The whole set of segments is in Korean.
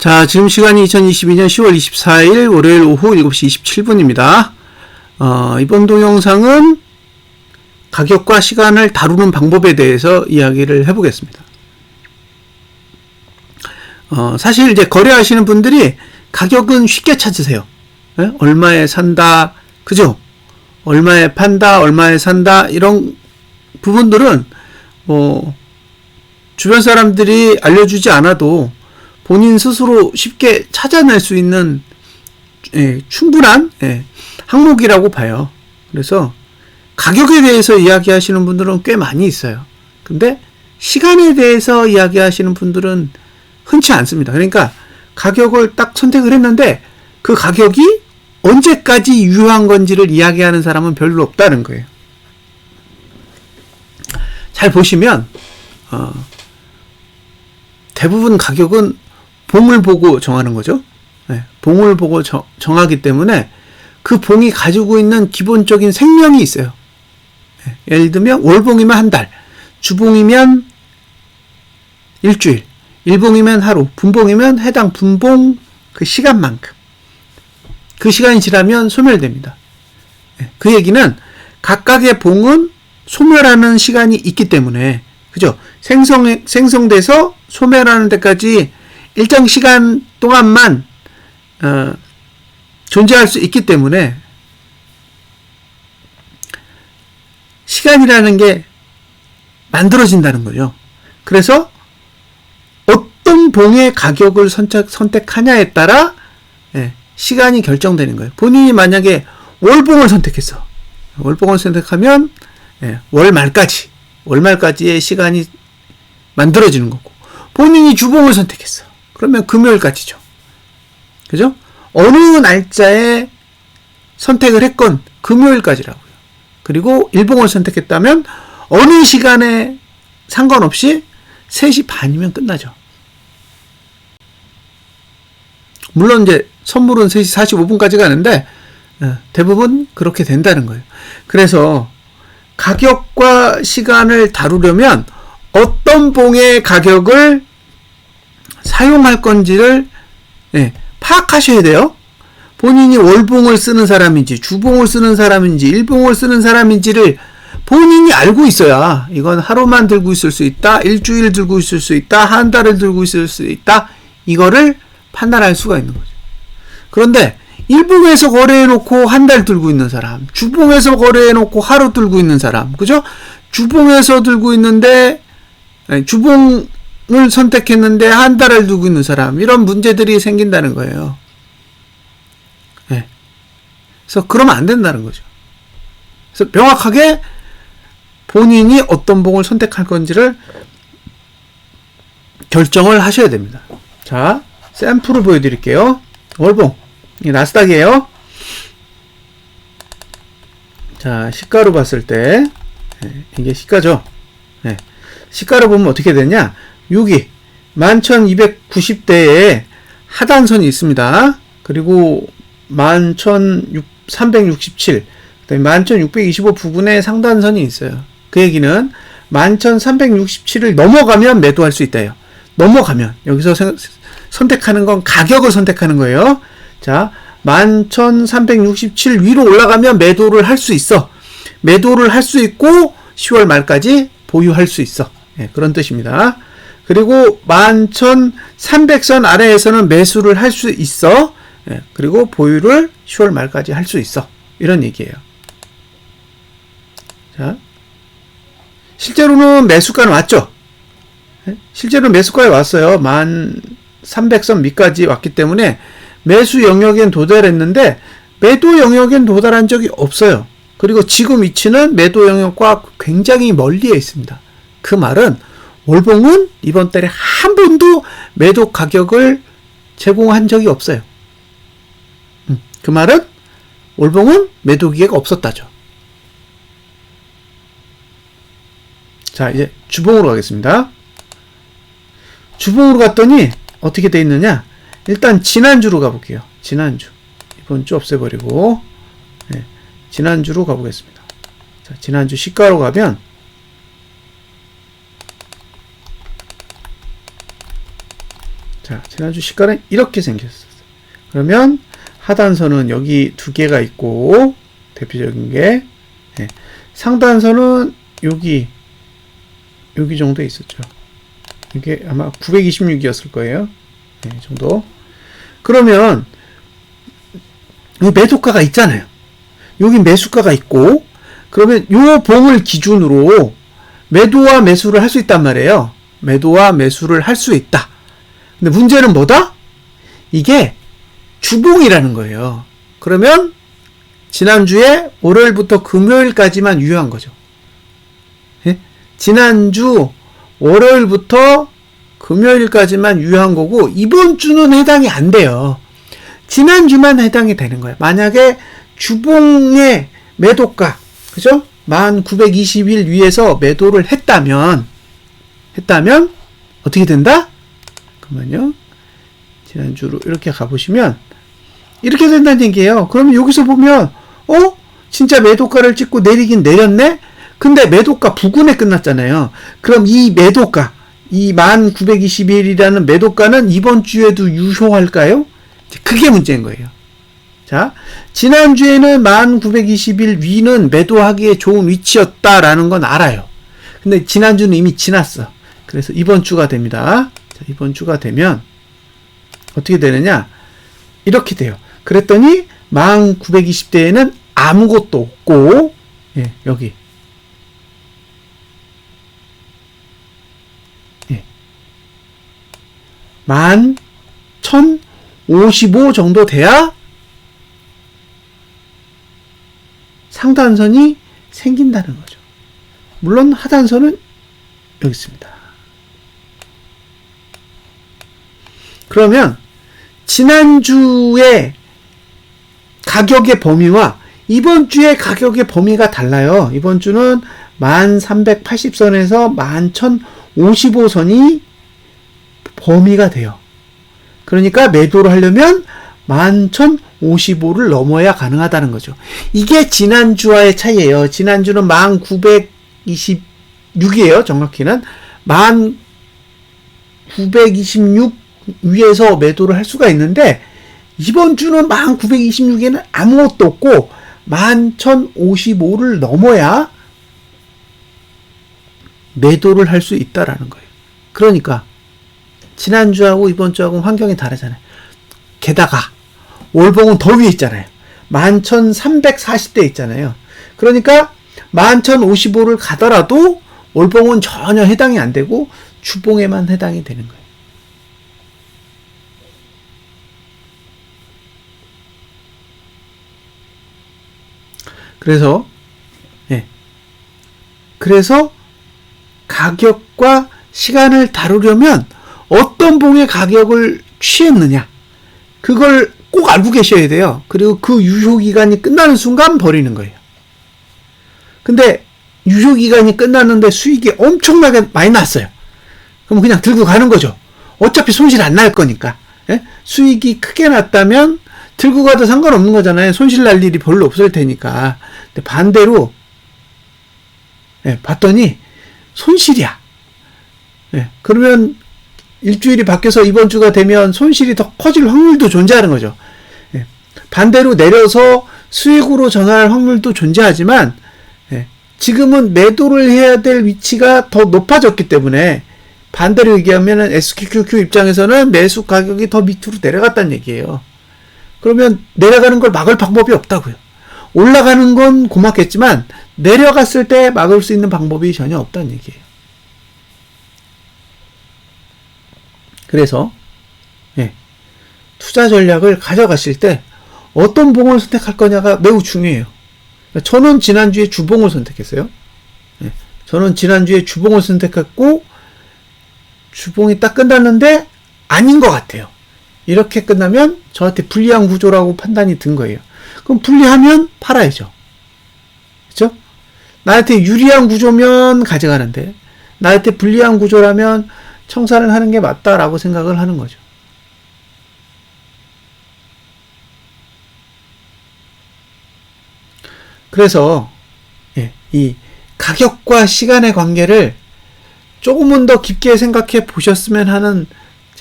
자, 지금 시간이 2022년 10월 24일 월요일 오후 7시 27분입니다. 이번 동영상은 가격과 시간을 다루는 방법에 대해서 이야기를 해보겠습니다. 사실 이제 거래하시는 분들이 가격은 쉽게 찾으세요. 네? 얼마에 산다, 그죠? 얼마에 판다, 얼마에 산다, 이런 부분들은 주변 사람들이 알려주지 않아도 본인 스스로 쉽게 찾아낼 수 있는 충분한 항목이라고 봐요. 그래서 가격에 대해서 이야기하시는 분들은 꽤 많이 있어요. 근데 시간에 대해서 이야기하시는 분들은 흔치 않습니다. 그러니까 가격을 딱 선택을 했는데 그 가격이 언제까지 유효한 건지를 이야기하는 사람은 별로 없다는 거예요. 잘 보시면 대부분 가격은 봉을 보고 정하는 거죠. 봉을 보고 정하기 때문에 그 봉이 가지고 있는 기본적인 생명이 있어요. 예를 들면 월봉이면 한 달, 주봉이면 일주일, 일봉이면 하루, 분봉이면 해당 분봉 그 시간만큼. 그 시간이 지나면 소멸됩니다. 그 얘기는 각각의 봉은 소멸하는 시간이 있기 때문에, 그죠? 생성돼서 소멸하는 데까지 일정 시간 동안만 존재할 수 있기 때문에 시간이라는 게 만들어진다는 거죠. 그래서 어떤 봉의 가격을 선택하냐에 따라 시간이 결정되는 거예요. 본인이 만약에 월봉을 선택했어. 월봉을 선택하면 월 말까지의 시간이 만들어지는 거고, 본인이 주봉을 선택했어. 그러면 금요일까지죠. 그죠? 어느 날짜에 선택을 했건 금요일까지라고요. 그리고 일봉을 선택했다면 어느 시간에 상관없이 3시 반이면 끝나죠. 물론 이제 선물은 3시 45분까지 가는데 대부분 그렇게 된다는 거예요. 그래서 가격과 시간을 다루려면 어떤 봉의 가격을 사용할 건지를 파악하셔야 돼요. 본인이 월봉을 쓰는 사람인지, 주봉을 쓰는 사람인지, 일봉을 쓰는 사람인지를 본인이 알고 있어야 이건 하루만 들고 있을 수 있다, 일주일 들고 있을 수 있다, 한 달을 들고 있을 수 있다, 이거를 판단할 수가 있는 거죠. 그런데 일봉에서 거래해놓고 한 달 들고 있는 사람, 주봉에서 거래해놓고 하루 들고 있는 사람, 그죠? 주봉에서 들고 있는데 주봉을 선택했는데 한 달을 두고 있는 사람, 이런 문제들이 생긴다는 거예요. 그래서 그러면 안 된다는 거죠. 그래서 명확하게 본인이 어떤 봉을 선택할 건지를 결정을 하셔야 됩니다. 자, 샘플을 보여드릴게요. 월봉, 이게 나스닥이에요. 자, 시가로 봤을 때 이게 시가죠. 시가로 보면 어떻게 되냐, 여기 11,290대에 하단선이 있습니다. 그리고 11,367, 그다음에 11,625 부근에 상단선이 있어요. 그 얘기는 11,367을 넘어가면 매도할 수 있다요. 넘어가면, 여기서 선택하는 건 가격을 선택하는 거예요. 자, 11,367 위로 올라가면 매도를 할 수 있어. 매도를 할 수 있고 10월 말까지 보유할 수 있어. 그런 뜻입니다. 그리고 11,300선 아래에서는 매수를 할 수 있어. 그리고 보유를 10월 말까지 할 수 있어. 이런 얘기예요. 자, 실제로는 매수가는 왔죠. 실제로 매수가에 왔어요. 1300선 밑까지 왔기 때문에 매수 영역엔 도달했는데 매도 영역엔 도달한 적이 없어요. 그리고 지금 위치는 매도 영역과 굉장히 멀리에 있습니다. 그 말은 월봉은 이번 달에 한 번도 매도 가격을 제공한 적이 없어요. 그 말은 월봉은 매도 기회가 없었다죠. 자, 이제 주봉으로 가겠습니다. 주봉으로 갔더니 어떻게 돼 있느냐, 일단 지난주로 가볼게요. 지난주, 이번 주 없애버리고 지난주로 가보겠습니다. 자, 지난주 시가로 가면 자, 지난주 시가는 이렇게 생겼었어요. 그러면 하단선은 여기 두 개가 있고, 대표적인 게, 예. 상단선은 여기 정도에 있었죠. 이게 아마 926이었을 거예요. 네, 정도. 그러면, 여기 매도가가 있잖아요. 여기 매수가가 있고, 그러면 요 봉을 기준으로 매도와 매수를 할 수 있단 말이에요. 매도와 매수를 할 수 있다. 근데 문제는 뭐다? 이게 주봉이라는 거예요. 그러면 지난주에 월요일부터 금요일까지만 유효한 거죠. 예? 지난주 월요일부터 금요일까지만 유효한 거고 이번 주는 해당이 안 돼요. 지난주만 해당이 되는 거예요. 만약에 주봉의 매도가, 그죠? 1920일 위에서 매도를 했다면 어떻게 된다? 잠깐만요. 지난주로 이렇게 가보시면 이렇게 된다는 얘기예요. 그러면 여기서 보면 진짜 매도가를 찍고 내리긴 내렸네? 근데 매도가 부근에 끝났잖아요. 그럼 이 매도가, 이 1920일이라는 매도가는 이번 주에도 유효할까요? 그게 문제인 거예요. 자, 지난주에는 1920일 위는 매도하기에 좋은 위치였다라는 건 알아요. 근데 지난주는 이미 지났어. 그래서 이번 주가 됩니다. 자, 이번 주가 되면 어떻게 되느냐? 이렇게 돼요. 그랬더니 1920대에는 아무것도 없고, 예, 여기. 예. 11,055 정도 돼야 상단선이 생긴다는 거죠. 물론 하단선은 여기 있습니다. 그러면 지난주에 가격의 범위와 이번 주의 가격의 범위가 달라요. 이번 주는 1380선에서 11,055선이 범위가 돼요. 그러니까 매도를 하려면 11,055를 넘어야 가능하다는 거죠. 이게 지난주와의 차이예요. 지난주는 1926이에요. 정확히는 1926 위에서 매도를 할 수가 있는데 이번 주는 1926에는 아무것도 없고 11,055를 넘어야 매도를 할 수 있다라는 거예요. 그러니까 지난주하고 이번 주하고 환경이 다르잖아요. 게다가 월봉은 더 위에 있잖아요. 11,340대 있잖아요. 그러니까 11,055를 가더라도 월봉은 전혀 해당이 안 되고 주봉에만 해당이 되는 거예요. 그래서 가격과 시간을 다루려면 어떤 봉의 가격을 취했느냐, 그걸 꼭 알고 계셔야 돼요. 그리고 그 유효기간이 끝나는 순간 버리는 거예요. 근데 유효기간이 끝났는데 수익이 엄청나게 많이 났어요. 그럼 그냥 들고 가는 거죠. 어차피 손실 안 날 거니까. 예? 수익이 크게 났다면 들고 가도 상관없는 거잖아요. 손실 날 일이 별로 없을 테니까. 근데 반대로 봤더니 손실이야. 그러면 일주일이 바뀌어서 이번 주가 되면 손실이 더 커질 확률도 존재하는 거죠. 반대로 내려서 수익으로 전환할 확률도 존재하지만 지금은 매도를 해야 될 위치가 더 높아졌기 때문에 반대로 얘기하면 SQQQ 입장에서는 매수 가격이 더 밑으로 내려갔다는 얘기예요. 그러면 내려가는 걸 막을 방법이 없다고요. 올라가는 건 고맙겠지만 내려갔을 때 막을 수 있는 방법이 전혀 없다는 얘기예요. 그래서 투자 전략을 가져가실 때 어떤 봉을 선택할 거냐가 매우 중요해요. 저는 지난주에 주봉을 선택했어요. 저는 지난주에 주봉을 선택했고 주봉이 딱 끝났는데 아닌 것 같아요. 이렇게 끝나면 저한테 불리한 구조라고 판단이 든 거예요. 그럼 불리하면 팔아야죠. 그렇죠? 나한테 유리한 구조면 가져가는데 나한테 불리한 구조라면 청산을 하는 게 맞다라고 생각을 하는 거죠. 그래서 이 가격과 시간의 관계를 조금은 더 깊게 생각해 보셨으면 하는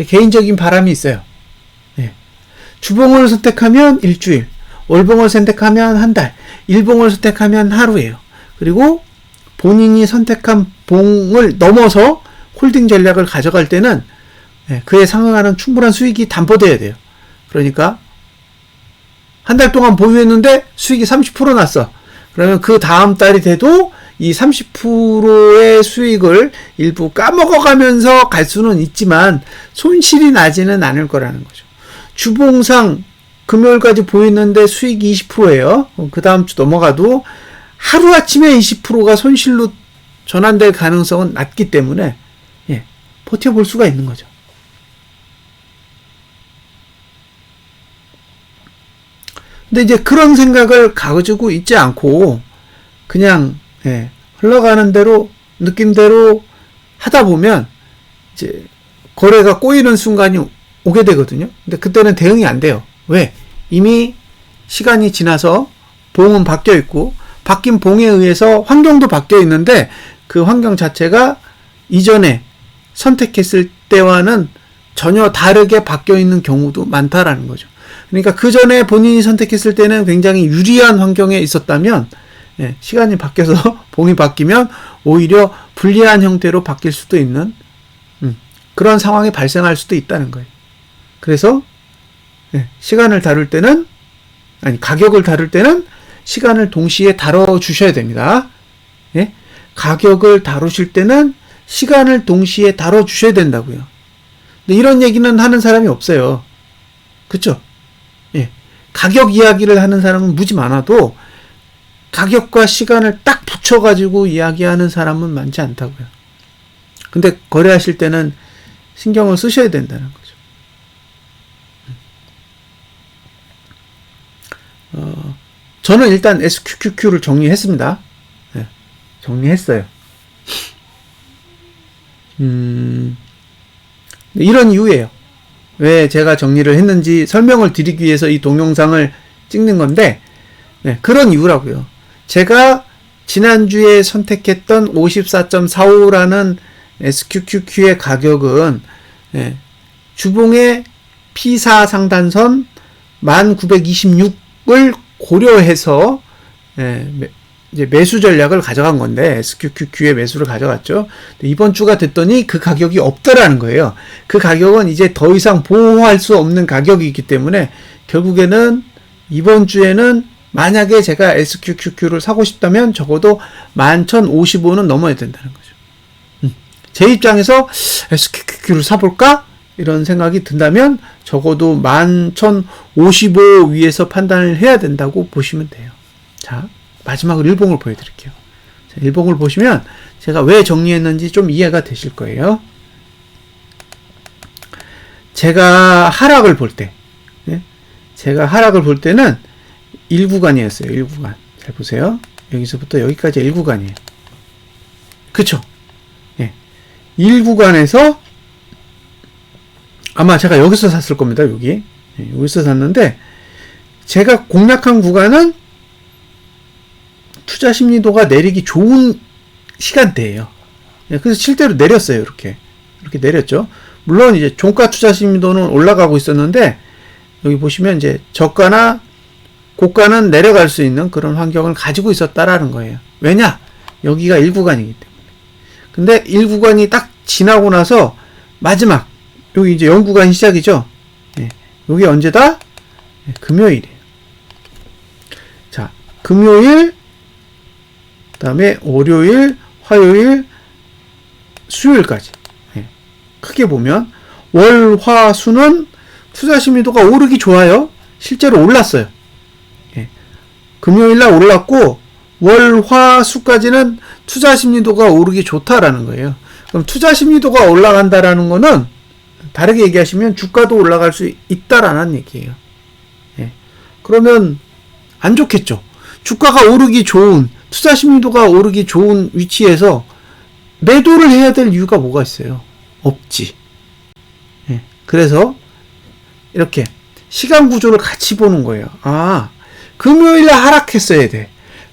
제 개인적인 바람이 있어요. 예. 주봉을 선택하면 일주일, 월봉을 선택하면 한 달, 일봉을 선택하면 하루예요. 그리고 본인이 선택한 봉을 넘어서 홀딩 전략을 가져갈 때는 그에 상응하는 충분한 수익이 담보돼야 돼요. 그러니까 한 달 동안 보유했는데 수익이 30% 났어. 그러면 그 다음 달이 돼도 이 30%의 수익을 일부 까먹어가면서 갈 수는 있지만 손실이 나지는 않을 거라는 거죠. 주봉상 금요일까지 보였는데 수익이 20%예요. 그 다음 주 넘어가도 하루아침에 20%가 손실로 전환될 가능성은 낮기 때문에 버텨볼 수가 있는 거죠. 근데 이제 그런 생각을 가지고 있지 않고 그냥 흘러가는 대로 느낌대로 하다 보면 이제 거래가 꼬이는 순간이 오게 되거든요. 근데 그때는 대응이 안 돼요. 왜? 이미 시간이 지나서 봉은 바뀌어 있고 바뀐 봉에 의해서 환경도 바뀌어 있는데 그 환경 자체가 이전에 선택했을 때와는 전혀 다르게 바뀌어 있는 경우도 많다라는 거죠. 그러니까 그 전에 본인이 선택했을 때는 굉장히 유리한 환경에 있었다면 시간이 바뀌어서 봉이 바뀌면 오히려 불리한 형태로 바뀔 수도 있는 그런 상황이 발생할 수도 있다는 거예요. 그래서 시간을 다룰 때는 가격을 다룰 때는 시간을 동시에 다뤄주셔야 됩니다. 가격을 다루실 때는 시간을 동시에 다뤄주셔야 된다고요. 근데 이런 얘기는 하는 사람이 없어요. 그쵸? 가격 이야기를 하는 사람은 무지 많아도 가격과 시간을 딱 붙여가지고 이야기하는 사람은 많지 않다고요. 근데 거래하실 때는 신경을 쓰셔야 된다는 거죠. 저는 일단 SQQQ를 정리했습니다. 정리했어요. 이런 이유예요. 왜 제가 정리를 했는지 설명을 드리기 위해서 이 동영상을 찍는 건데, 그런 이유라고요. 제가 지난주에 선택했던 54.45라는 SQQQ의 가격은 주봉의 P4 상단선 1926을 고려해서 이제 매수 전략을 가져간 건데 SQQQ의 매수를 가져갔죠. 이번 주가 됐더니 그 가격이 없더라는 거예요. 그 가격은 이제 더 이상 보호할 수 없는 가격이기 때문에 결국에는 이번 주에는 만약에 제가 SQQQ를 사고 싶다면 적어도 11,055는 넘어야 된다는 거죠. 제 입장에서 SQQQ를 사볼까? 이런 생각이 든다면 적어도 11,055 위에서 판단을 해야 된다고 보시면 돼요. 자, 마지막으로 일봉을 보여드릴게요. 자, 일봉을 보시면 제가 왜 정리했는지 좀 이해가 되실 거예요. 제가 하락을 볼 때, 제가 하락을 볼 때는 1구간이었어요. 1구간. 잘 보세요. 여기서부터 여기까지 1구간이에요. 그쵸? 1구간에서 아마 제가 여기서 샀을 겁니다. 여기서 샀는데 제가 공략한 구간은 투자 심리도가 내리기 좋은 시간대예요. 그래서 실제로 내렸어요. 이렇게 내렸죠. 물론 이제 종가 투자 심리도는 올라가고 있었는데 여기 보시면 이제 저가나 고가는 내려갈 수 있는 그런 환경을 가지고 있었다라는 거예요. 왜냐? 여기가 1구간이기 때문에. 근데 1구간이 딱 지나고 나서 마지막 여기 이제 0구간이 시작이죠. 여기 언제다? 금요일이에요. 자, 금요일, 그 다음에 월요일, 화요일, 수요일까지. 크게 보면 월, 화, 수는 투자 심리도가 오르기 좋아요. 실제로 올랐어요. 금요일날 올랐고 월, 화, 수까지는 투자 심리도가 오르기 좋다라는 거예요. 그럼 투자 심리도가 올라간다라는 거는 다르게 얘기하시면 주가도 올라갈 수 있다라는 얘기예요. 그러면 안 좋겠죠. 주가가 오르기 좋은, 투자 심리도가 오르기 좋은 위치에서 매도를 해야 될 이유가 뭐가 있어요? 없지. 그래서 이렇게 시간 구조를 같이 보는 거예요. 아, 금요일날 하락했어야 돼.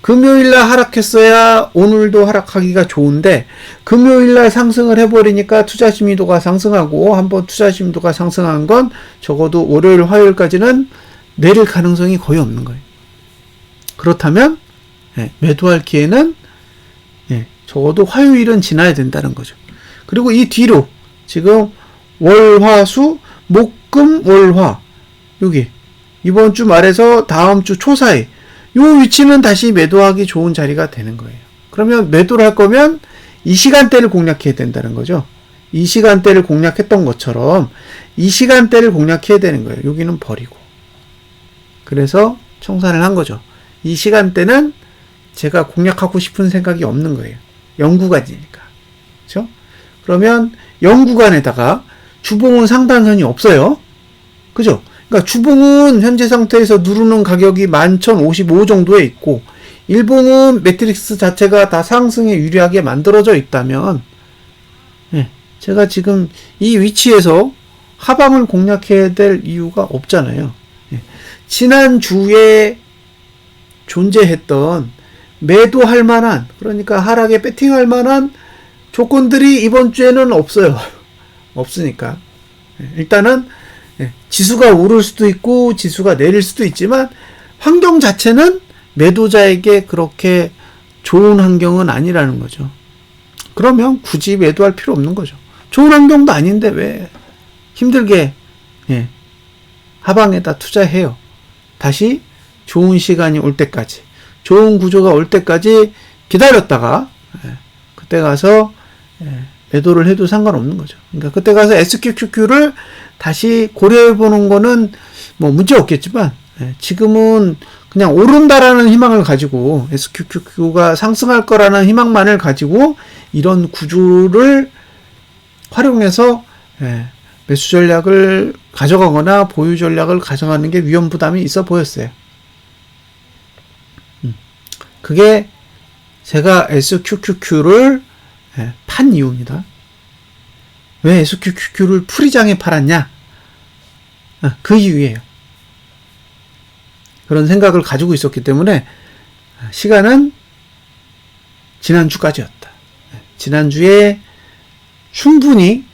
금요일날 하락했어야 오늘도 하락하기가 좋은데 금요일날 상승을 해버리니까 투자 심리도가 상승하고 한번 투자 심리도가 상승한 건 적어도 월요일 화요일까지는 내릴 가능성이 거의 없는 거예요. 그렇다면 매도할 기회는 적어도 화요일은 지나야 된다는 거죠. 그리고 이 뒤로 지금 월, 화, 수, 목, 금, 월, 화 여기 이번 주 말에서 다음 주 초 사이 요 위치는 다시 매도하기 좋은 자리가 되는 거예요. 그러면 매도를 할 거면 이 시간대를 공략해야 된다는 거죠. 이 시간대를 공략했던 것처럼 이 시간대를 공략해야 되는 거예요. 여기는 버리고. 그래서 청산을 한 거죠. 이 시간대는 제가 공략하고 싶은 생각이 없는 거예요. 0구간이니까. 그렇죠? 그러면 0구간에다가 주봉은 상단선이 없어요. 그죠? 그러니까 주봉은 현재 상태에서 누르는 가격이 11,055 정도에 있고 일봉은 매트릭스 자체가 다 상승에 유리하게 만들어져 있다면 제가 지금 이 위치에서 하방을 공략해야 될 이유가 없잖아요. 지난주에 존재했던 매도할 만한 그러니까 하락에 배팅할 만한 조건들이 이번 주에는 없어요. 없으니까 일단은 지수가 오를 수도 있고 지수가 내릴 수도 있지만 환경 자체는 매도자에게 그렇게 좋은 환경은 아니라는 거죠. 그러면 굳이 매도할 필요 없는 거죠. 좋은 환경도 아닌데 왜 힘들게 하방에다 투자해요. 다시 좋은 시간이 올 때까지 좋은 구조가 올 때까지 기다렸다가 그때 가서 매도를 해도 상관없는 거죠. 그러니까 그때 가서 SQQQ를 다시 고려해 보는 거는 뭐 문제 없겠지만 지금은 그냥 오른다라는 희망을 가지고 SQQQ가 상승할 거라는 희망만을 가지고 이런 구조를 활용해서 매수 전략을 가져가거나 보유 전략을 가져가는 게 위험 부담이 있어 보였어요. 그게 제가 SQQQ를 판 이유입니다. 왜 SQQQ를 풀이장에 팔았냐? 그 이유예요. 그런 생각을 가지고 있었기 때문에 시간은 지난주까지였다. 지난주에 충분히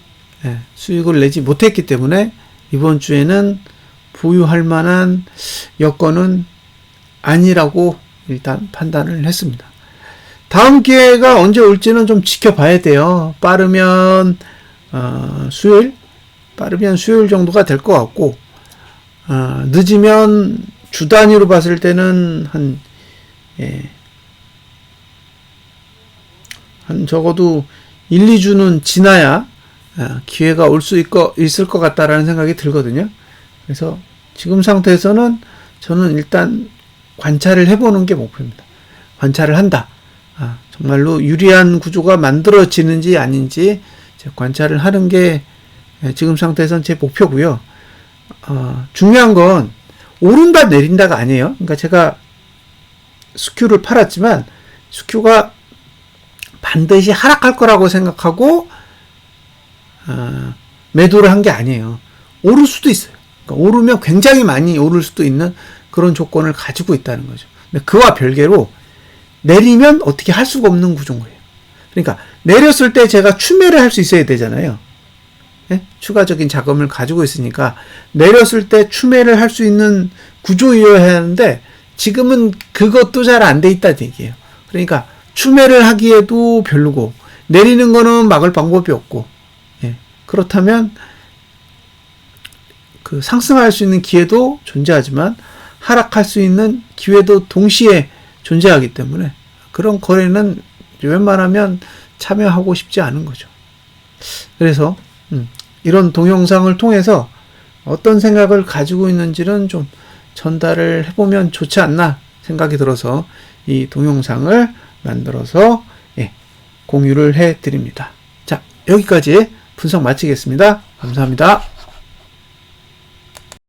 수익을 내지 못했기 때문에 이번 주에는 보유할 만한 여건은 아니라고 일단 판단을 했습니다. 다음 기회가 언제 올지는 좀 지켜봐야 돼요. 빠르면 수요일 정도가 될 것 같고 늦으면 주 단위로 봤을 때는 한 적어도 1, 2주는 지나야 기회가 올 수 있을 것 같다라는 생각이 들거든요. 그래서 지금 상태에서는 저는 일단 관찰을 해보는 게 목표입니다. 관찰을 한다. 정말로 유리한 구조가 만들어지는지 아닌지 관찰을 하는 게 지금 상태에서는 제 목표고요. 중요한 건 오른다 내린다가 아니에요. 그러니까 제가 스큐를 팔았지만 스큐가 반드시 하락할 거라고 생각하고 매도를 한 게 아니에요. 오를 수도 있어요. 그러니까 오르면 굉장히 많이 오를 수도 있는 그런 조건을 가지고 있다는 거죠. 근데 그와 별개로 내리면 어떻게 할 수가 없는 구조인 거예요. 그러니까 내렸을 때 제가 추매를 할 수 있어야 되잖아요. 추가적인 자금을 가지고 있으니까 내렸을 때 추매를 할 수 있는 구조이어야 하는데 지금은 그것도 잘 안 돼 있다는 얘기예요. 그러니까 추매를 하기에도 별로고 내리는 거는 막을 방법이 없고 그렇다면 그 상승할 수 있는 기회도 존재하지만 하락할 수 있는 기회도 동시에 존재하기 때문에 그런 거래는 웬만하면 참여하고 싶지 않은 거죠. 그래서 이런 동영상을 통해서 어떤 생각을 가지고 있는지는 좀 전달을 해보면 좋지 않나 생각이 들어서 이 동영상을 만들어서 공유를 해드립니다. 자, 여기까지 분석 마치겠습니다. 감사합니다.